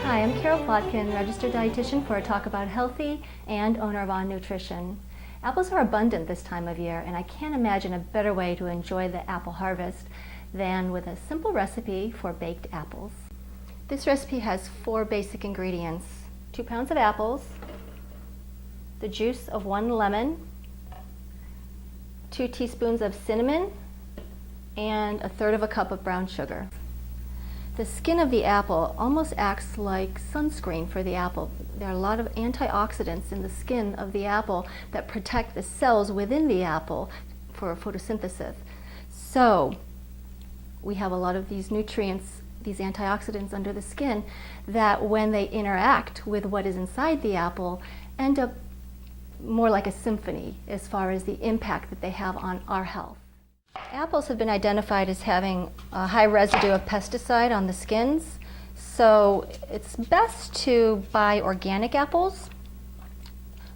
Hi, I'm Carol Plotkin, registered dietitian for a talk about healthy and owner of On Nutrition. Apples are abundant this time of year, and I can't imagine a better way to enjoy the apple harvest than with a simple recipe for baked apples. This recipe has 4 basic ingredients: 2 pounds of apples, the juice of 1 lemon, 2 teaspoons of cinnamon, and 1/3 cup of brown sugar. The skin of the apple almost acts like sunscreen for the apple. There are a lot of antioxidants in the skin of the apple that protect the cells within the apple for photosynthesis. So we have a lot of these nutrients, these antioxidants under the skin, that when they interact with what is inside the apple end up more like a symphony as far as the impact that they have on our health. Apples have been identified as having a high residue of pesticide on the skins, so it's best to buy organic apples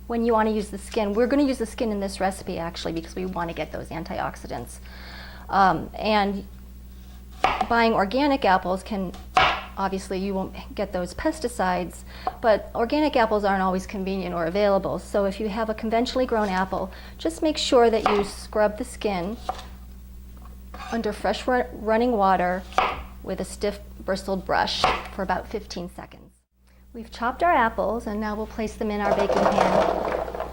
when you want to use the skin. We're going to use the skin in this recipe actually because we want to get those antioxidants. And buying organic apples can, obviously you won't get those pesticides, but organic apples aren't always convenient or available. So if you have a conventionally grown apple, just make sure that you scrub the skin under fresh running water with a stiff bristled brush for about 15 seconds. We've chopped our apples and now we'll place them in our baking pan.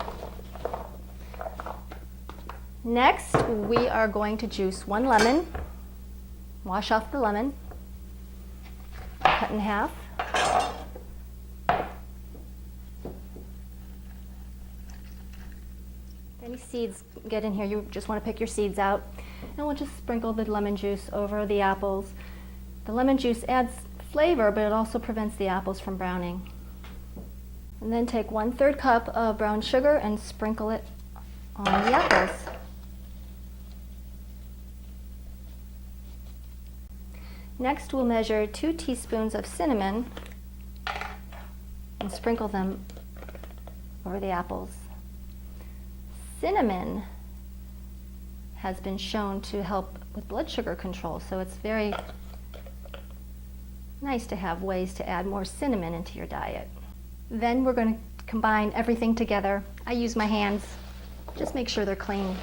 Next, we are going to juice 1 lemon, wash off the lemon, cut in half. Any seeds get in here, you just want to pick your seeds out. And we'll just sprinkle the lemon juice over the apples. The lemon juice adds flavor, but it also prevents the apples from browning. And then take 1/3 cup of brown sugar and sprinkle it on the apples. Next, we'll measure 2 teaspoons of cinnamon and sprinkle them over the apples. Cinnamon has been shown to help with blood sugar control, so it's very nice to have ways to add more cinnamon into your diet. Then we're going to combine everything together. I use my hands. Just make sure they're clean.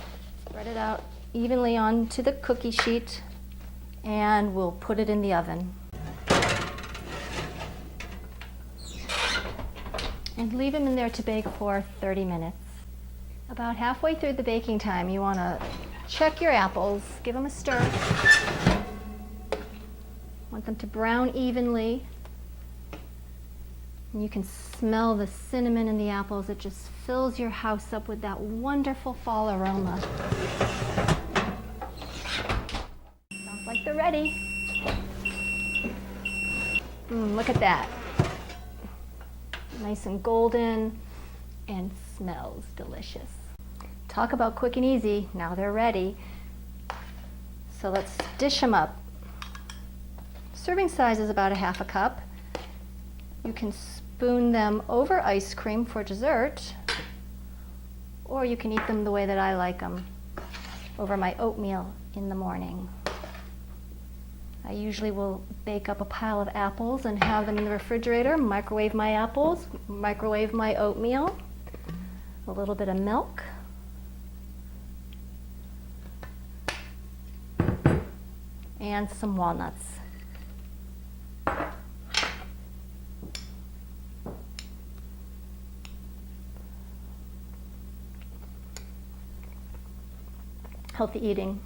Spread it out evenly onto the cookie sheet, and we'll put it in the oven. And leave them in there to bake for 30 minutes. About halfway through the baking time, you want to check your apples, give them a stir. Want them to brown evenly. And you can smell the cinnamon in the apples. It just fills your house up with that wonderful fall aroma. Sounds like they're ready. Look at that. Nice and golden and smells delicious. Talk about quick and easy. Now they're ready. So let's dish them up. Serving size is about 1/2 cup. You can spoon them over ice cream for dessert, or you can eat them the way that I like them, over my oatmeal in the morning. I usually will bake up a pile of apples and have them in the refrigerator, microwave my apples, microwave my oatmeal, a little bit of milk, and some walnuts. Healthy eating.